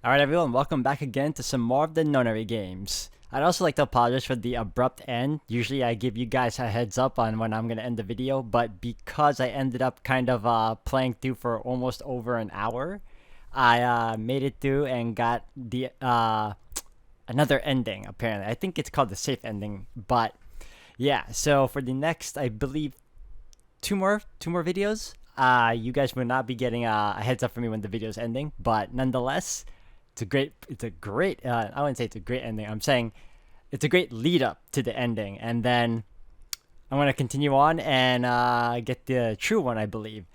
Alright everyone, welcome back again to some more of the Nonary games. I'd also like to apologize for the abrupt end. Usually I give you guys a heads up on when I'm going to end the video, but because I ended up kind of playing through for almost over an hour, I made it through and got the another ending apparently. I think it's called the safe ending, but yeah, so for the next, I believe, two more videos, you guys will not be getting a heads up from me when the video is ending, but nonetheless, it's a great I wouldn't say it's a great ending. I'm saying it's a great lead up to the ending, and then I'm going to continue on and get the true one, I believe.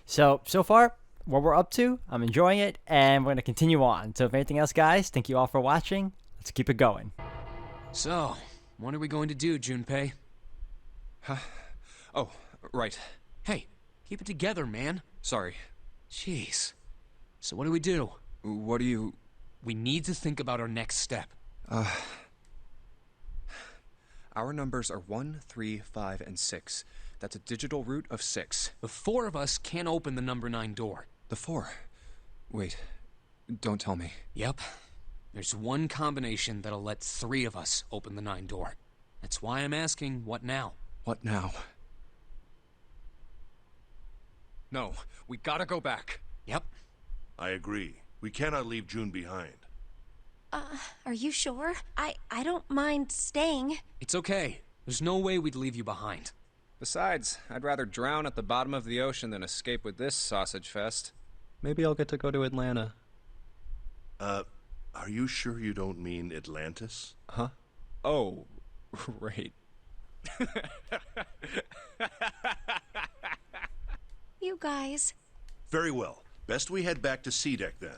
So far what we're up to, I'm enjoying it, and we're going to continue on. So if anything else, guys, thank you all for watching. Let's keep it going. So, what are we going to do, Junpei? Huh? Oh, right. Hey, keep it together, man. Sorry. Jeez. So what do we do? What do you... We need to think about our next step. Our numbers are 1, 3, 5, and 6. That's a digital root of 6. The four of us can't open the number 9 door. The 4? Wait, don't tell me. Yep. There's one combination that'll let 3 of us open the 9 door. That's why I'm asking, what now? What now? No, we gotta go back. Yep. I agree. We cannot leave June behind. Are you sure? I don't mind staying. It's okay. There's no way we'd leave you behind. Besides, I'd rather drown at the bottom of the ocean than escape with this sausage fest. Maybe I'll get to go to Atlanta. Are you sure you don't mean Atlantis? Huh? Oh, right. You guys. Very well. Best we head back to C-Deck then.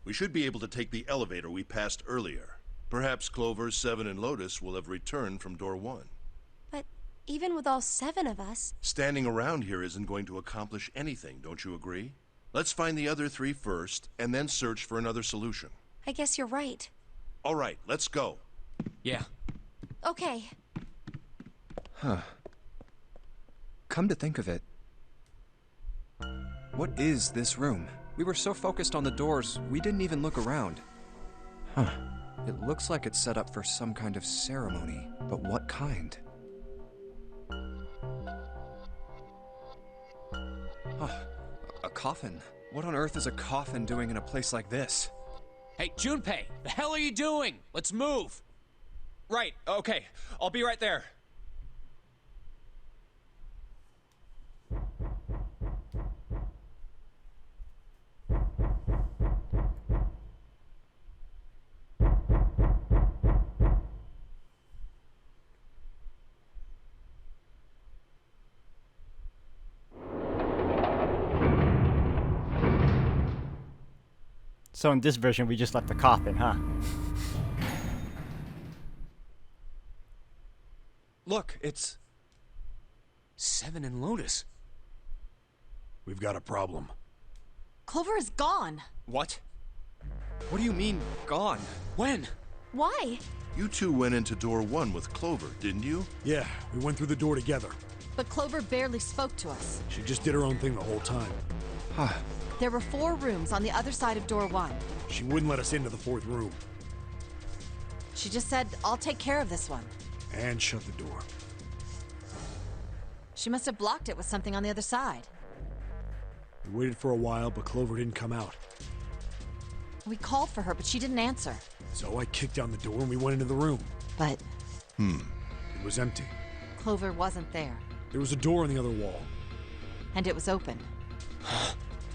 We should be able to take the elevator we passed earlier. Perhaps Clover, Seven, and Lotus will have returned from door 1. But even with all 7 of us... Standing around here isn't going to accomplish anything, don't you agree? Let's find the other 3 first, and then search for another solution. I guess you're right. All right, let's go. Yeah. Okay. Huh. Come to think of it, what is this room? We were so focused on the doors, we didn't even look around. Huh. It looks like it's set up for some kind of ceremony, but what kind? Oh, a coffin. What on earth is a coffin doing in a place like this? Hey, Junpei, the hell are you doing? Let's move. Right, okay. I'll be right there. So in this version, we just left the coffin, huh? Look, it's... Seven and Lotus. We've got a problem. Clover is gone. What? What do you mean, gone? When? Why? You two went into door 1 with Clover, didn't you? Yeah, we went through the door together. But Clover barely spoke to us. She just did her own thing the whole time. Huh. There were 4 rooms on the other side of door 1. She wouldn't let us into the 4th room. She just said, I'll take care of this one. And shut the door. She must have blocked it with something on the other side. We waited for a while, but Clover didn't come out. We called for her, but she didn't answer. So I kicked down the door and we went into the room. But It was empty. Clover wasn't there. There was a door on the other wall. And it was open.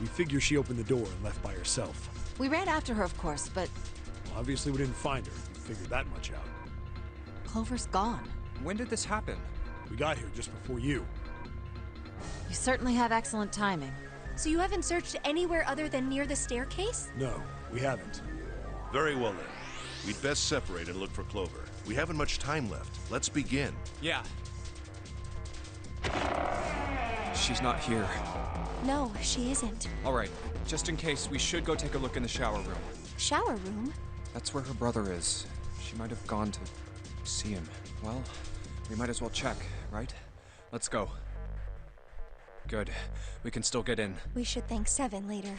We figure she opened the door and left by herself. We ran after her, of course, but Well, obviously we didn't find her. We figured that much out. Clover's gone. When did this happen? We got here just before you. You certainly have excellent timing. So you haven't searched anywhere other than near the staircase? No, we haven't. Very well then. We'd best separate and look for Clover. We haven't much time left. Let's begin. Yeah. She's not here. No, she isn't. All right, just in case, we should go take a look in the shower room. Shower room? That's where her brother is. She might have gone to see him. Well, we might as well check, right? Let's go. Good. We can still get in. We should thank Seven later.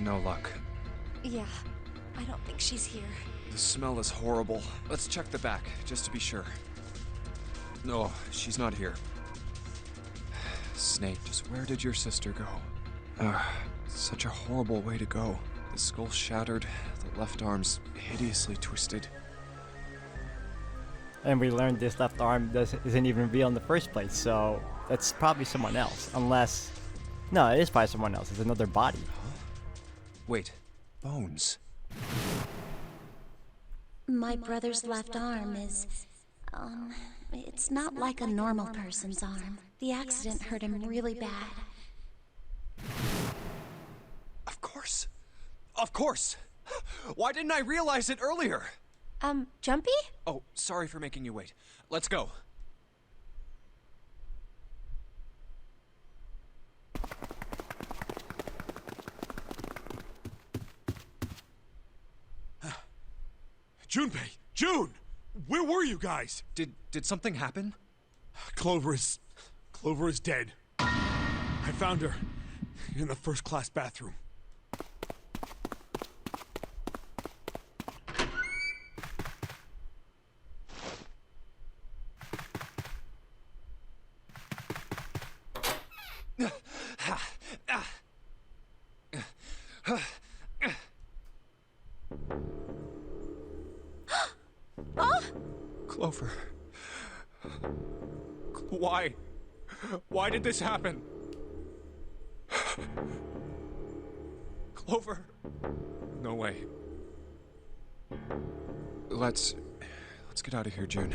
No luck. Yeah, I don't think she's here. The smell is horrible. Let's check the back, just to be sure. No, she's not here. Snape, just where did your sister go? Such a horrible way to go. The skull shattered, the left arm's hideously twisted. And we learned this left arm isn't even real in the first place, so that's probably someone else. Unless... No, it is probably someone else. It's another body. Wait, bones. My brother's left arm is, it's not like a normal person's arm. The accident hurt him really bad. Of course. Of course! Why didn't I realize it earlier? Jumpy? Oh, sorry for making you wait. Let's go. Junpei! June! Where were you guys? Did something happen? Clover is dead. I found her in the first-class bathroom. Clover. Why? Why did this happen? Clover. No way. Let's get out of here, June.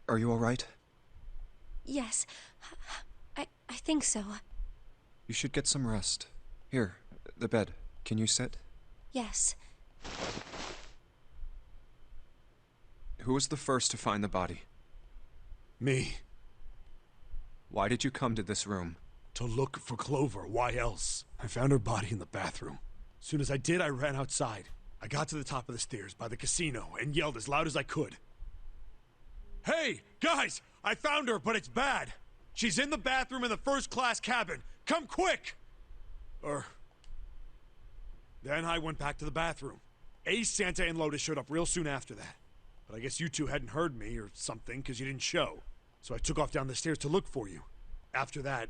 Are you all right? Yes. I think so. You should get some rest. Here, the bed. Can you sit? Yes. Who was the first to find the body? Me. Why did you come to this room? To look for Clover. Why else? I found her body in the bathroom. As soon as I did, I ran outside. I got to the top of the stairs by the casino and yelled as loud as I could. Hey, guys! I found her, but it's bad! She's in the bathroom in the first-class cabin! Come quick! Then I went back to the bathroom. Ace, Santa, and Lotus showed up real soon after that. But I guess you two hadn't heard me or something, because you didn't show. So I took off down the stairs to look for you. After that,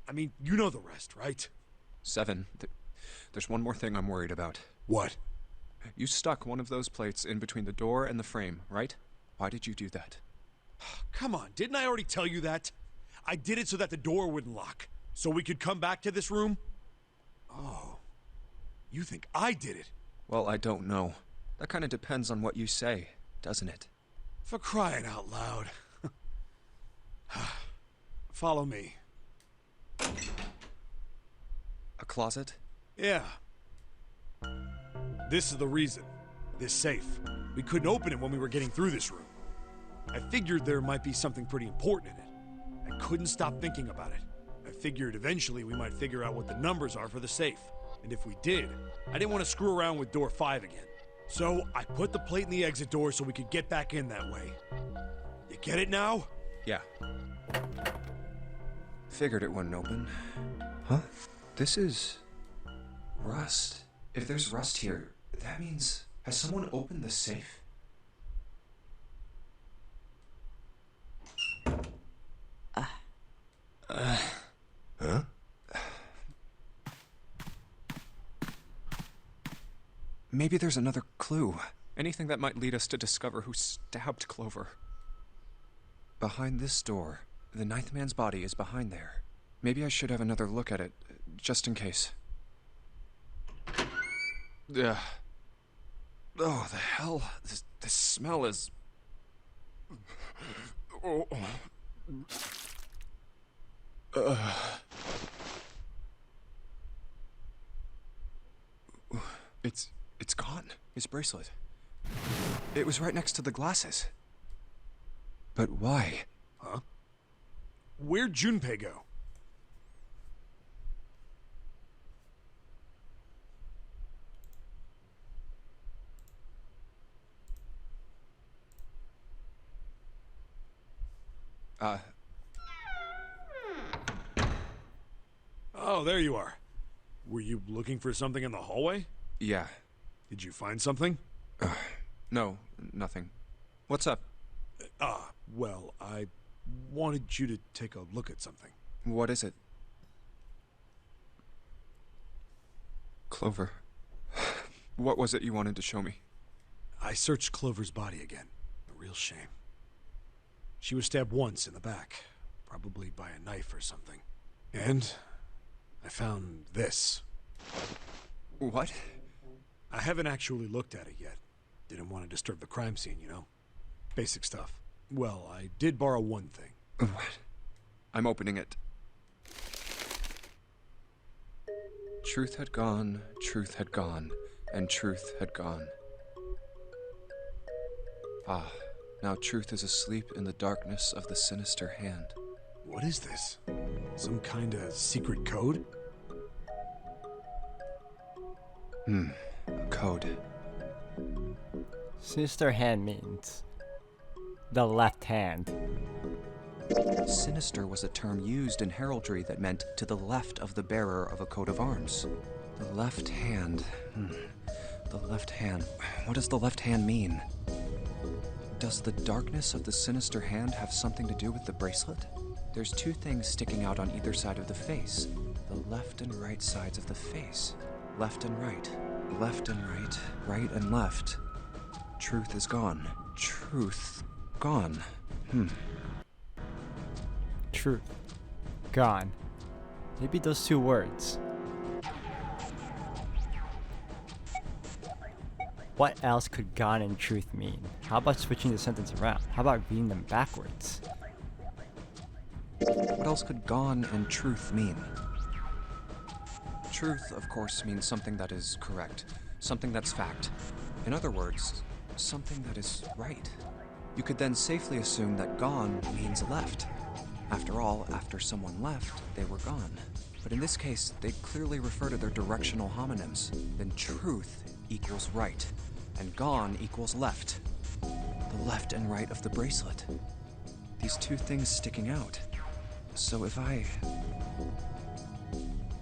I mean, you know the rest, right? 7. There's one more thing I'm worried about. What? You stuck one of those plates in between the door and the frame, right? Why did you do that? Come on, didn't I already tell you that? I did it so that the door wouldn't lock. So we could come back to this room? Oh. You think I did it? Well, I don't know. That kind of depends on what you say, doesn't it? For crying out loud. Follow me. A closet? Yeah. This is the reason. This safe. We couldn't open it when we were getting through this room. I figured there might be something pretty important in it. I couldn't stop thinking about it. I figured eventually we might figure out what the numbers are for the safe. And if we did, I didn't want to screw around with door 5 again. So I put the plate in the exit door so we could get back in that way. You get it now? Yeah. Figured it wouldn't open. Huh? This is... rust. If there's rust here, that means... Has someone opened the safe? Huh? Maybe there's another clue. Anything that might lead us to discover who stabbed Clover. Behind this door. The 9th man's body is behind there. Maybe I should have another look at it, just in case. Ugh. Oh, the hell? This smell is... Oh. It's gone. His bracelet. It was right next to the glasses. But why? Huh? Where'd Junpei go? Oh, there you are. Were you looking for something in the hallway? Yeah. Did you find something? No, nothing. What's up? Well, I wanted you to take a look at something. What is it? Clover. What was it you wanted to show me? I searched Clover's body again. A real shame. She was stabbed once in the back, probably by a knife or something. And I found this. What? I haven't actually looked at it yet. Didn't want to disturb the crime scene, you know? Basic stuff. Well, I did borrow one thing. What? I'm opening it. Truth had gone, and truth had gone. Ah, now truth is asleep in the darkness of the sinister hand. What is this? Some kind of secret code? A code. Sinister hand means the left hand. Sinister was a term used in heraldry that meant to the left of the bearer of a coat of arms. The left hand. The left hand. What does the left hand mean? Does the darkness of the sinister hand have something to do with the bracelet? There's two things sticking out on either side of the face. The left and right sides of the face. Left and right. Left and right. Right and left. Truth is gone. Truth gone. Truth. Gone. Maybe those two words. What else could gone and truth mean? How about switching the sentence around? How about reading them backwards? What else could gone and truth mean? Truth, of course, means something that is correct, something that's fact. In other words, something that is right. You could then safely assume that gone means left. After all, after someone left, they were gone. But in this case, they clearly refer to their directional homonyms. Then truth equals right, and gone equals left. The left and right of the bracelet. These two things sticking out. So if I...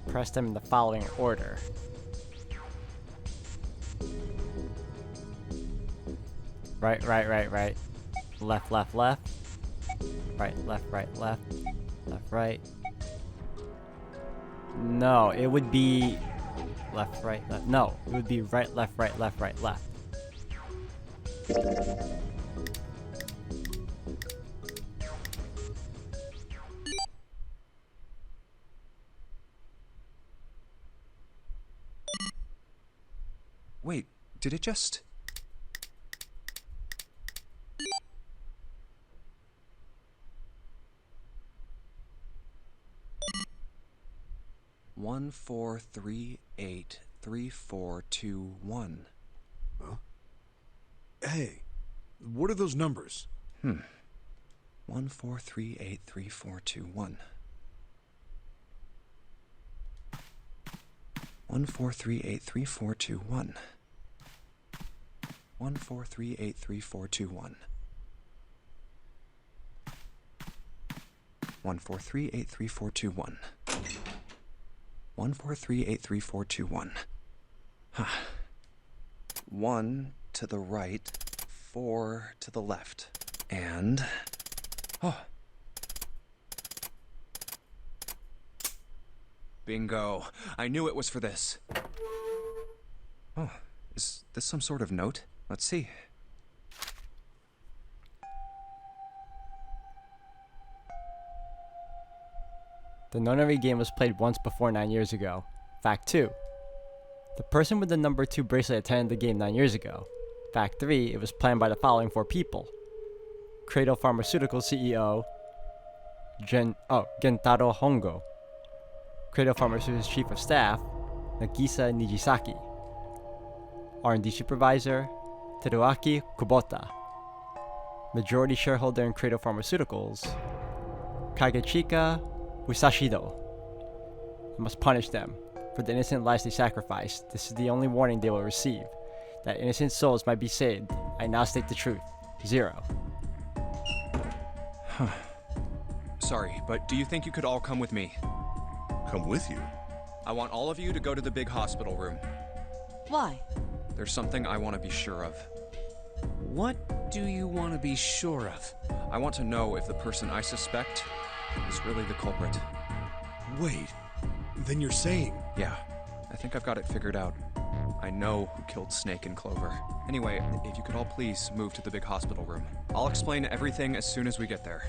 Press them in the following order. Right, right, right, right. Left, left, left. Right, left, right, left. Left, right. No, it would be left, right, left. No, it would be right, left, right, left, right, left. Wait, did it just... One, 4, 3, 8, 3, 4, 2, 1. Huh? Hey, what are those numbers? 1, 4, 3, 8, 3, 4, 2, 1. 1, 4, 3, 8, 3, 4, 2, 1. 1, 4, 3, 8, 3, 4, 2, 1. 1, 4, 3, 8, 3, 4, 2, 1. 1, 4, 3, 8, 3, 4, 2, 1. 1 to the right, 4 to the left, and... Oh. Bingo. I knew it was for this. Oh, is this some sort of note? Let's see. The nonary game was played once before 9 years ago. Fact 2. The person with the number 2 bracelet attended the game 9 years ago. Fact 3. It was planned by the following 4 people. Cradle Pharmaceutical CEO Gentaro Hongo. Cradle Pharmaceuticals Chief of Staff Nagisa Nijisaki. R&D Supervisor Teruaki Kubota. Majority shareholder in Cradle Pharmaceuticals Kagechika Usashido. I must punish them for the innocent lives they sacrificed. This is the only warning they will receive. That innocent souls might be saved. I now state the truth. 0. Sorry, but do you think you could all come with me? Come with you. I want all of you to go to the big hospital room. Why? There's something I want to be sure of. What do you want to be sure of? I want to know if the person I suspect is really the culprit. Wait, then you're saying... Yeah, I think I've got it figured out. I know who killed Snake and Clover. Anyway, if you could all please move to the big hospital room. I'll explain everything as soon as we get there.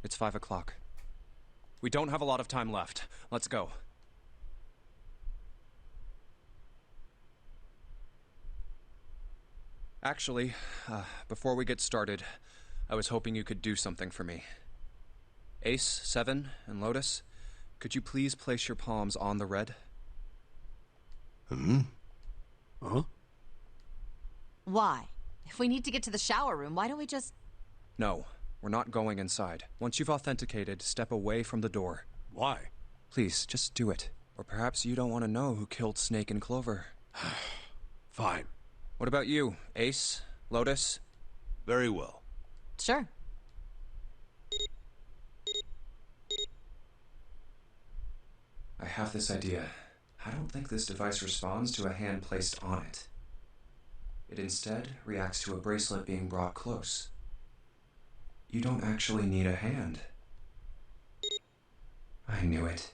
It's 5 o'clock. We don't have a lot of time left. Let's go. Actually, before we get started, I was hoping you could do something for me. Ace, 7, and Lotus, could you please place your palms on the red? Huh? Why? If we need to get to the shower room, why don't we just... No, we're not going inside. Once you've authenticated, step away from the door. Why? Please, just do it. Or perhaps you don't want to know who killed Snake and Clover. Fine. What about you, Ace, Lotus? Very well. Sure. I have this idea. I don't think this device responds to a hand placed on it. It instead reacts to a bracelet being brought close. You don't actually need a hand. I knew it.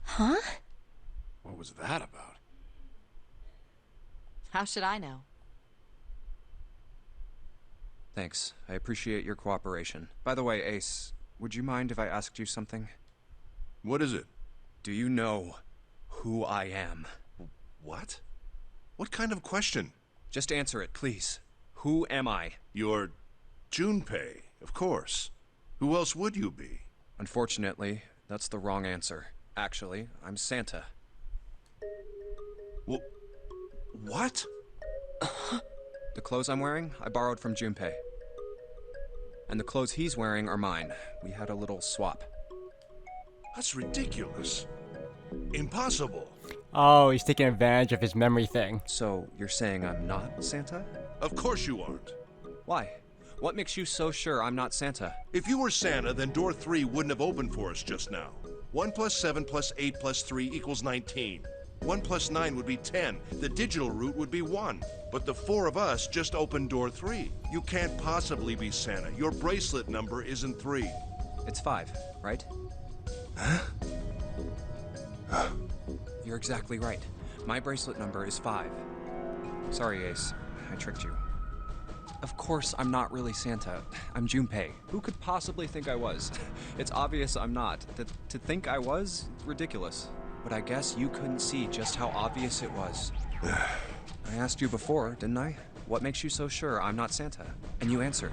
Huh? What was that about? How should I know? Thanks. I appreciate your cooperation. By the way, Ace, would you mind if I asked you something? What is it? Do you know who I am? What? What kind of question? Just answer it, please. Who am I? You're Junpei, of course. Who else would you be? Unfortunately, that's the wrong answer. Actually, I'm Santa. Well, what? The clothes I'm wearing, I borrowed from Junpei. And the clothes he's wearing are mine. We had a little swap. That's ridiculous. Impossible. Oh, he's taking advantage of his memory thing. So, you're saying I'm not Santa? Of course you aren't. Why? What makes you so sure I'm not Santa? If you were Santa, then door 3 wouldn't have opened for us just now. 1 plus 7 plus 8 plus 3 equals 19. 1 plus 9 would be 10. The digital route would be 1. But the 4 of us just opened door 3. You can't possibly be Santa. Your bracelet number isn't 3. It's 5, right? You're exactly right. My bracelet number is 5. Sorry, Ace. I tricked you. Of course I'm not really Santa. I'm Junpei. Who could possibly think I was? It's obvious I'm not. To think I was? Ridiculous. But I guess you couldn't see just how obvious it was. I asked you before, didn't I? What makes you so sure I'm not Santa? And you answered.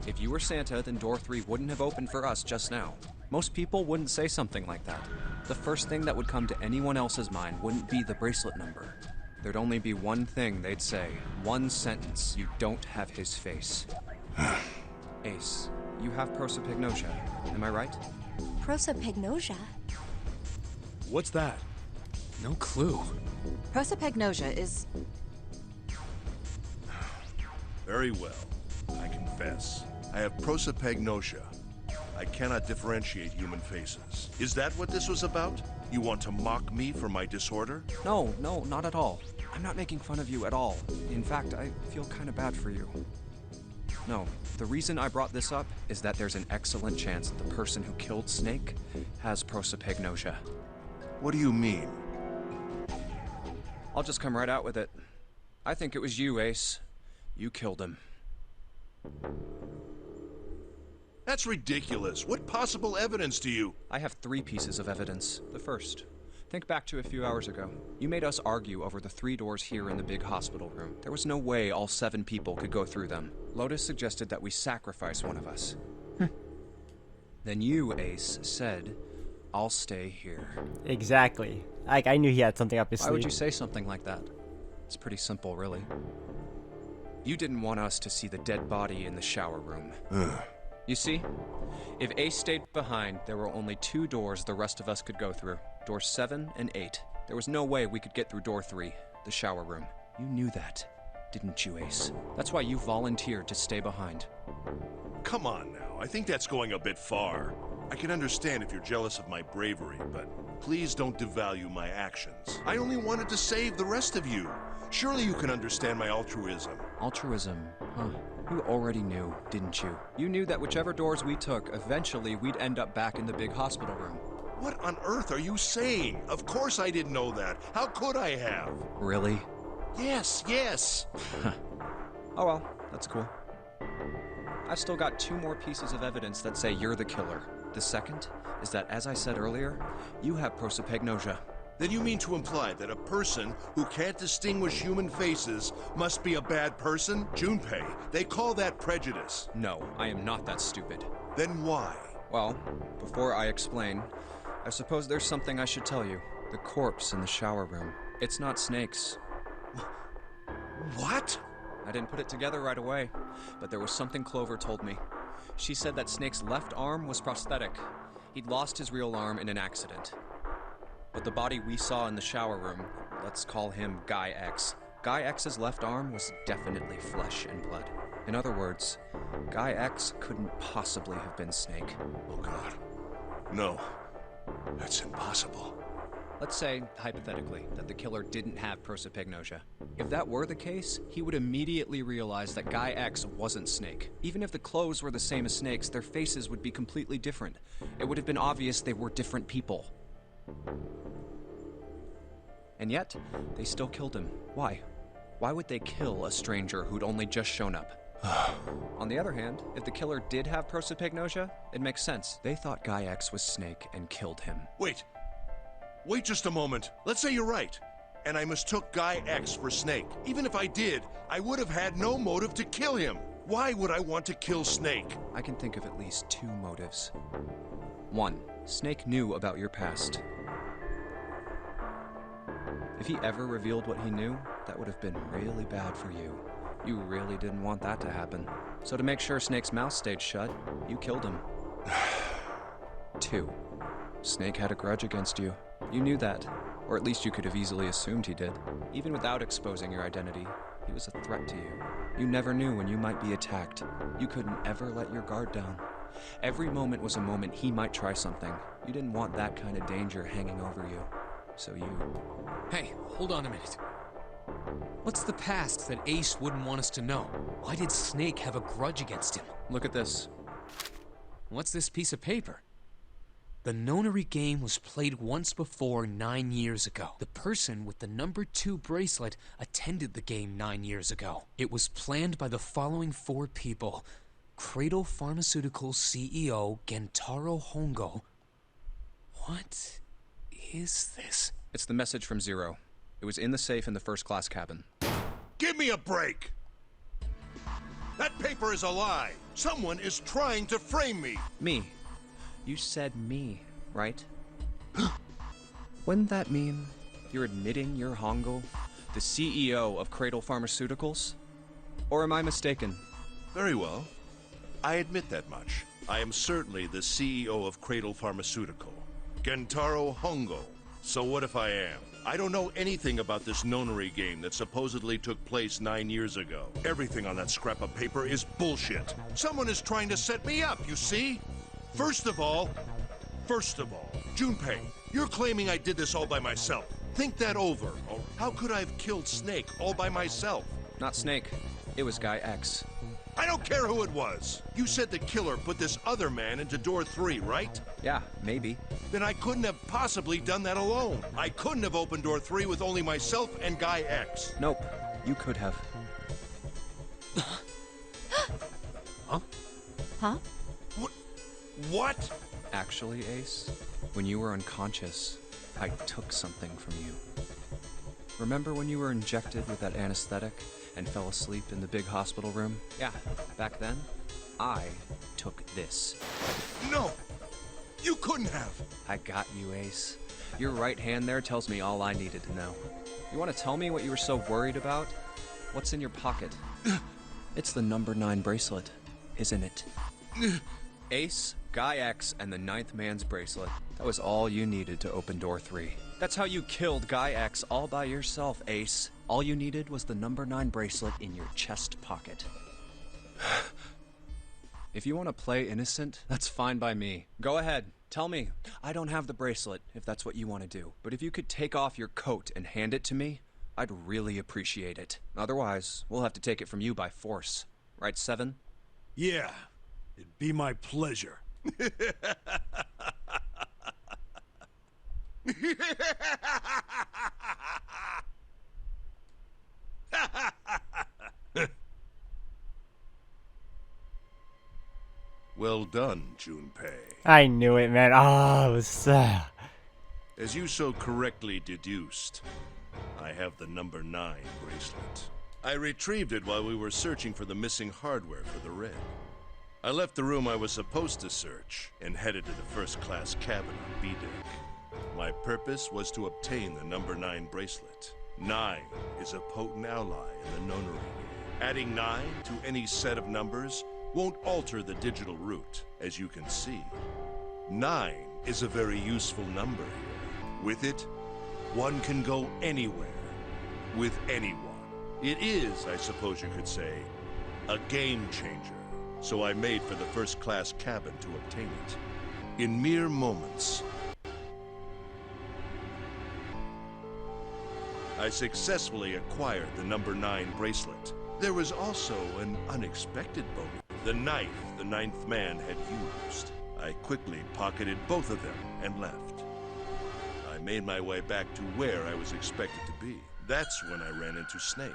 If you were Santa, then door 3 wouldn't have opened for us just now. Most people wouldn't say something like that. The first thing that would come to anyone else's mind wouldn't be the bracelet number. There'd only be one thing they'd say. One sentence. You don't have his face. Ace, you have prosopagnosia. Am I right? Prosopagnosia? What's that? No clue. Prosopagnosia is... Very well. I confess. I have prosopagnosia. I cannot differentiate human faces. Is that what this was about? You want to mock me for my disorder? No, not at all. I'm not making fun of you at all. In fact, I feel kind of bad for you. No, the reason I brought this up is that there's an excellent chance that the person who killed Snake has prosopagnosia. What do you mean? I'll just come right out with it. I think it was you, Ace. You killed him. That's ridiculous. What possible evidence do you... I have 3 pieces of evidence. The first. Think back to a few hours ago. You made us argue over the 3 doors here in the big hospital room. There was no way all 7 people could go through them. Lotus suggested that we sacrifice one of us. Then you, Ace, said, I'll stay here. Exactly. Like, I knew he had something up his Why sleeve. would you say something like that? It's pretty simple, really. You didn't want us to see the dead body in the shower room. You see, if Ace stayed behind, there were only 2 doors the rest of us could go through. Doors 7 and 8. There was no way we could get through door 3, the shower room. You knew that, didn't you, Ace? That's why you volunteered to stay behind. Come on now, I think that's going a bit far. I can understand if you're jealous of my bravery, but please don't devalue my actions. I only wanted to save the rest of you. Surely you can understand my altruism. Altruism, huh? You already knew, didn't you? You knew that whichever doors we took, eventually we'd end up back in the big hospital room. What on earth are you saying? Of course I didn't know that. How could I have? Really? Yes, yes. Oh well, that's cool. I've still got 2 more pieces of evidence that say you're the killer. The second is that, as I said earlier, you have prosopagnosia. Then you mean to imply that a person who can't distinguish human faces must be a bad person? Junpei, they call that prejudice. No, I am not that stupid. Then why? Well, before I explain, I suppose there's something I should tell you. The corpse in the shower room. It's not Snake's. What? I didn't put it together right away, but there was something Clover told me. She said that Snake's left arm was prosthetic. He'd lost his real arm in an accident. But the body we saw in the shower room, let's call him Guy X. Guy X's left arm was definitely flesh and blood. In other words, Guy X couldn't possibly have been Snake. Oh God. No. That's impossible. Let's say, hypothetically, that the killer didn't have prosopagnosia. If that were the case, he would immediately realize that Guy X wasn't Snake. Even if the clothes were the same as Snake's, their faces would be completely different. It would have been obvious they were different people. And yet, they still killed him. Why? Why would they kill a stranger who'd only just shown up? On the other hand, if the killer did have prosopagnosia, it makes sense. They thought Guy X was Snake and killed him. Wait just a moment. Let's say you're right. And I mistook Guy X for Snake. Even if I did, I would have had no motive to kill him. Why would I want to kill Snake? I can think of at least 2 motives. 1. Snake knew about your past. If he ever revealed what he knew, that would have been really bad for you. You really didn't want that to happen. So to make sure Snake's mouth stayed shut, you killed him. 2. Snake had a grudge against you. You knew that, or at least you could have easily assumed he did. Even without exposing your identity, he was a threat to you. You never knew when you might be attacked. You couldn't ever let your guard down. Every moment was a moment he might try something. You didn't want that kind of danger hanging over you. So you... Hey, hold on a minute. What's the past that Ace wouldn't want us to know? Why did Snake have a grudge against him? Look at this. What's this piece of paper? The nonary game was played once before 9 years ago. The person with the number 2 bracelet attended the game 9 years ago. It was planned by the following 4 people. Cradle Pharmaceuticals CEO Gentaro Hongo. What is this? It's the message from Zero. It was in the safe in the first class cabin. Give me a break! That paper is a lie! Someone is trying to frame me! Me. You said me, right? Wouldn't that mean you're admitting you're Hongo, the CEO of Cradle Pharmaceuticals? Or am I mistaken? Very well. I admit that much. I am certainly the CEO of Cradle Pharmaceutical, Gentaro Hongo. So what if I am? I don't know anything about this nonary game that supposedly took place 9 years ago. Everything on that scrap of paper is bullshit. Someone is trying to set me up, you see? First of all, Junpei, you're claiming I did this all by myself. Think that over. Or how could I have killed Snake all by myself? Not Snake. It was Guy X. I don't care who it was. You said the killer put this other man into door 3, right? Yeah, maybe. Then I couldn't have possibly done that alone. I couldn't have opened door 3 with only myself and Guy X. Nope. You could have. Huh? Huh? What? Actually, Ace, when you were unconscious, I took something from you. Remember when you were injected with that anesthetic and fell asleep in the big hospital room? Yeah, back then, I took this. No! You couldn't have. I got you, Ace. Your right hand there tells me all I needed to know. You want to tell me what you were so worried about? What's in your pocket? It's the number 9 bracelet, isn't it? Ace, Guy X, and the 9th man's bracelet. That was all you needed to open door 3. That's how you killed Guy X all by yourself, Ace. All you needed was the number 9 bracelet in your chest pocket. If you want to play innocent, that's fine by me. Go ahead, tell me. I don't have the bracelet, if that's what you want to do. But if you could take off your coat and hand it to me, I'd really appreciate it. Otherwise, we'll have to take it from you by force. Right, Seven? Yeah, it'd be my pleasure. Well done, Junpei. I knew it, man. Oh, it was. As you so correctly deduced, I have the number 9 bracelet. I retrieved it while we were searching for the missing hardware for the Red. I left the room I was supposed to search and headed to the first-class cabin on B-deck. My purpose was to obtain the number 9 bracelet. 9 is a potent ally in the nonary game. Adding 9 to any set of numbers won't alter the digital root, as you can see. 9 is a very useful number here. With it, one can go anywhere, with anyone. It is, I suppose you could say, a game changer. So I made for the first-class cabin to obtain it. In mere moments, I successfully acquired the number 9 bracelet. There was also an unexpected bonus. The knife the 9th man had used. I quickly pocketed both of them and left. I made my way back to where I was expected to be. That's when I ran into Snake.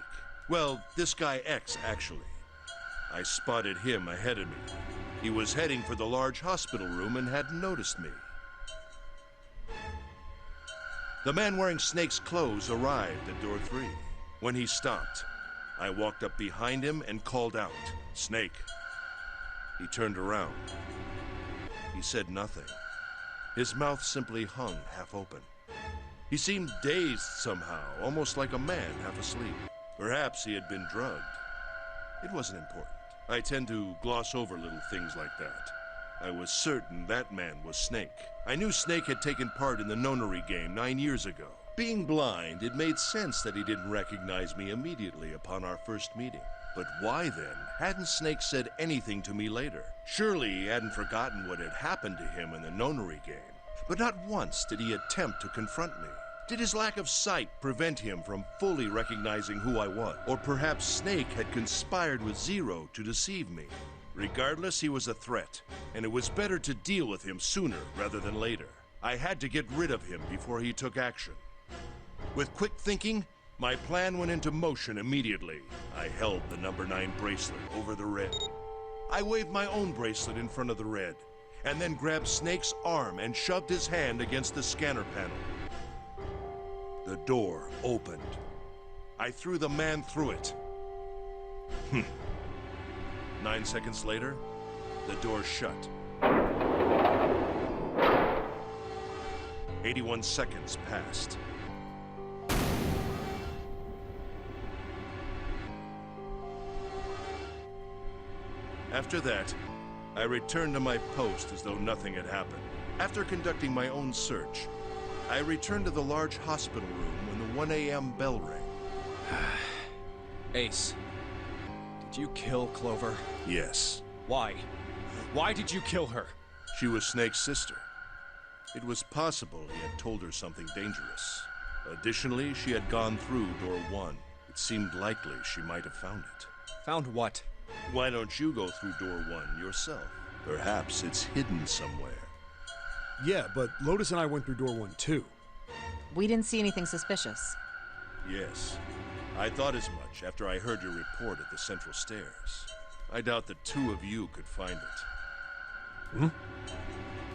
Well, this guy X, actually. I spotted him ahead of me. He was heading for the large hospital room and hadn't noticed me. The man wearing Snake's clothes arrived at door 3. When he stopped, I walked up behind him and called out, "Snake." He turned around. He said nothing. His mouth simply hung half open. He seemed dazed somehow, almost like a man half asleep. Perhaps he had been drugged. It wasn't important. I tend to gloss over little things like that. I was certain that man was Snake. I knew Snake had taken part in the nonary game 9 years ago. Being blind, it made sense that he didn't recognize me immediately upon our first meeting. But why then hadn't Snake said anything to me later? Surely he hadn't forgotten what had happened to him in the nonary game. But not once did he attempt to confront me. Did his lack of sight prevent him from fully recognizing who I was? Or perhaps Snake had conspired with Zero to deceive me? Regardless, he was a threat, and it was better to deal with him sooner rather than later. I had to get rid of him before he took action. With quick thinking, my plan went into motion immediately. I held the number 9 bracelet over the Red. I waved my own bracelet in front of the Red, and then grabbed Snake's arm and shoved his hand against the scanner panel. The door opened. I threw the man through it. 9 seconds later, the door shut. 81 seconds passed. After that, I returned to my post as though nothing had happened. After conducting my own search, I returned to the large hospital room when the 1 a.m. bell rang. Ace, did you kill Clover? Yes. Why? Why did you kill her? She was Snake's sister. It was possible he had told her something dangerous. Additionally, she had gone through door 1. It seemed likely she might have found it. Found what? Why don't you go through door 1 yourself? Perhaps it's hidden somewhere. Yeah, but Lotus and I went through door 1 too. We didn't see anything suspicious. Yes. I thought as much after I heard your report at the central stairs. I doubt the two of you could find it.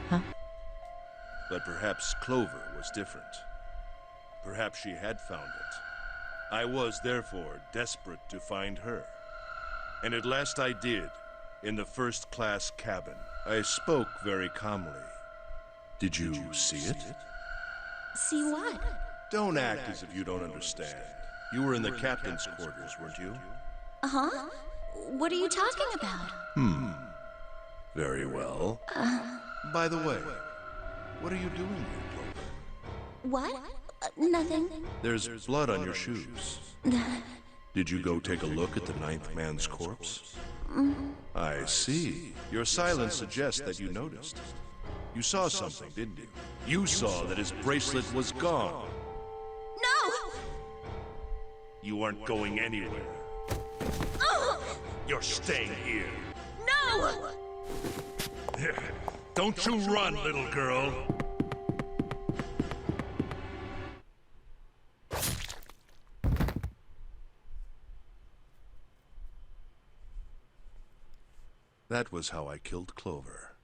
Huh? But perhaps Clover was different. Perhaps she had found it. I was, therefore, desperate to find her. And at last I did, in the first-class cabin. I spoke very calmly. Did you see it? See what? Don't act as if you don't understand. You were in the captain's quarters, weren't you? Huh? What are you talking about? Very well. By the way, what are you doing here, Clover? What? Nothing. There's blood on your shoes. Did you go take a look at the ninth man's corpse? I see. Your silence suggests that you noticed. You saw something, didn't you? You saw that his bracelet was gone. No! You aren't going anywhere. You're staying here. No! Don't you run, little girl. That was how I killed Clover.